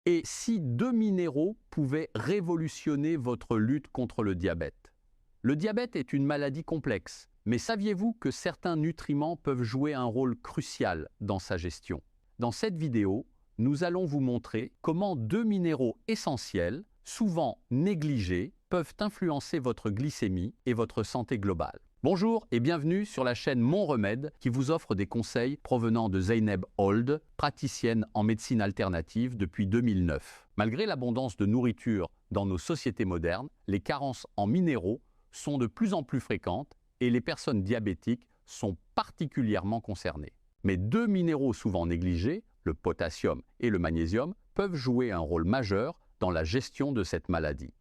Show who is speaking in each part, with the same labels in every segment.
Speaker 1: Et si 2 minéraux pouvaient révolutionner votre lutte contre le diabète? Le diabète est une maladie complexe, mais saviez-vous que certains nutriments peuvent jouer un rôle crucial dans sa gestion? Dans cette vidéo, nous allons vous montrer comment 2 minéraux essentiels, souvent négligés, peuvent influencer votre glycémie et votre santé globale. Bonjour et bienvenue sur la chaîne Mon Remède qui vous offre des conseils provenant de Zeynep Old, praticienne en médecine alternative depuis 2009. Malgré l'abondance de nourriture dans nos sociétés modernes, les carences en minéraux sont de plus en plus fréquentes et les personnes diabétiques sont particulièrement concernées. Mais 2 minéraux souvent négligés, le potassium et le magnésium, peuvent jouer un rôle majeur dans la gestion de cette maladie.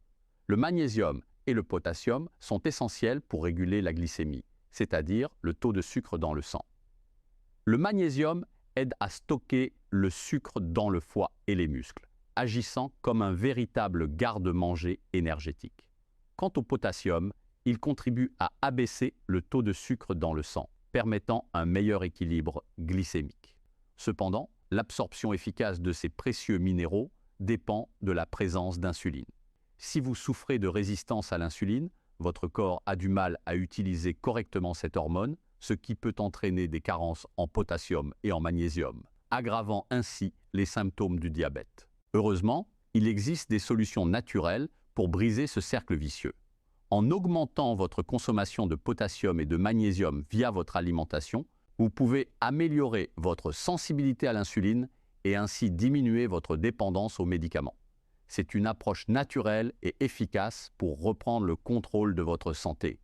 Speaker 1: Le magnésium et le potassium sont essentiels pour réguler la glycémie, c'est-à-dire le taux de sucre dans le sang. Le magnésium aide à stocker le sucre dans le foie et les muscles, agissant comme un véritable garde-manger énergétique. Quant au potassium, il contribue à abaisser le taux de sucre dans le sang, permettant un meilleur équilibre glycémique. Cependant, l'absorption efficace de ces précieux minéraux dépend de la présence d'insuline. Si vous souffrez de résistance à l'insuline, votre corps a du mal à utiliser correctement cette hormone, ce qui peut entraîner des carences en potassium et en magnésium, aggravant ainsi les symptômes du diabète. Heureusement, il existe des solutions naturelles pour briser ce cercle vicieux. En augmentant votre consommation de potassium et de magnésium via votre alimentation, vous pouvez améliorer votre sensibilité à l'insuline et ainsi diminuer votre dépendance aux médicaments. C'est une approche naturelle et efficace pour reprendre le contrôle de votre santé.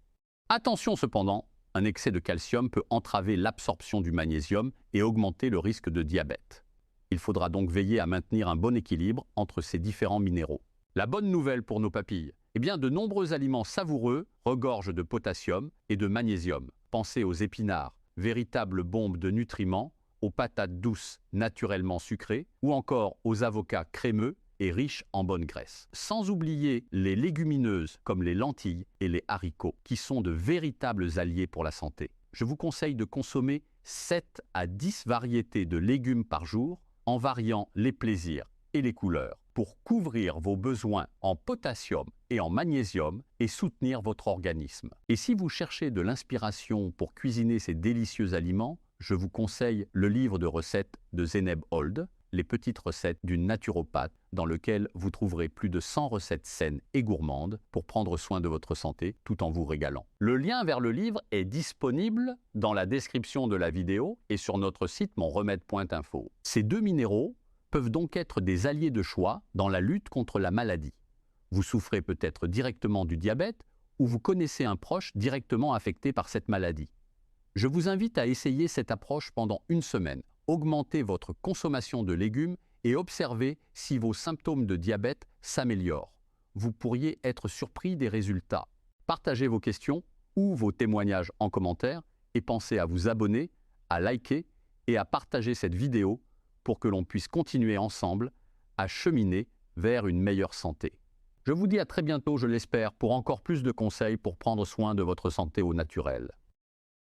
Speaker 1: Attention cependant, un excès de calcium peut entraver l'absorption du magnésium et augmenter le risque de diabète. Il faudra donc veiller à maintenir un bon équilibre entre ces différents minéraux. La bonne nouvelle pour nos papilles, de nombreux aliments savoureux regorgent de potassium et de magnésium. Pensez aux épinards, véritables bombes de nutriments, aux patates douces naturellement sucrées ou encore aux avocats crémeux et riche en bonne graisse. Sans oublier les légumineuses comme les lentilles et les haricots, qui sont de véritables alliés pour la santé. Je vous conseille de consommer 7 à 10 variétés de légumes par jour, en variant les plaisirs et les couleurs, pour couvrir vos besoins en potassium et en magnésium et soutenir votre organisme. Et si vous cherchez de l'inspiration pour cuisiner ces délicieux aliments, je vous conseille le livre de recettes de Zeynep Old, Les petites recettes d'une naturopathe, dans lequel vous trouverez plus de 100 recettes saines et gourmandes pour prendre soin de votre santé tout en vous régalant. Le lien vers le livre est disponible dans la description de la vidéo et sur notre site monremède.info. Ces 2 minéraux peuvent donc être des alliés de choix dans la lutte contre la maladie. Vous souffrez peut-être directement du diabète ou vous connaissez un proche directement affecté par cette maladie. Je vous invite à essayer cette approche pendant une semaine. Augmentez votre consommation de légumes et observez si vos symptômes de diabète s'améliorent. Vous pourriez être surpris des résultats. Partagez vos questions ou vos témoignages en commentaire et pensez à vous abonner, à liker et à partager cette vidéo pour que l'on puisse continuer ensemble à cheminer vers une meilleure santé. Je vous dis à très bientôt, je l'espère, pour encore plus de conseils pour prendre soin de votre santé au naturel.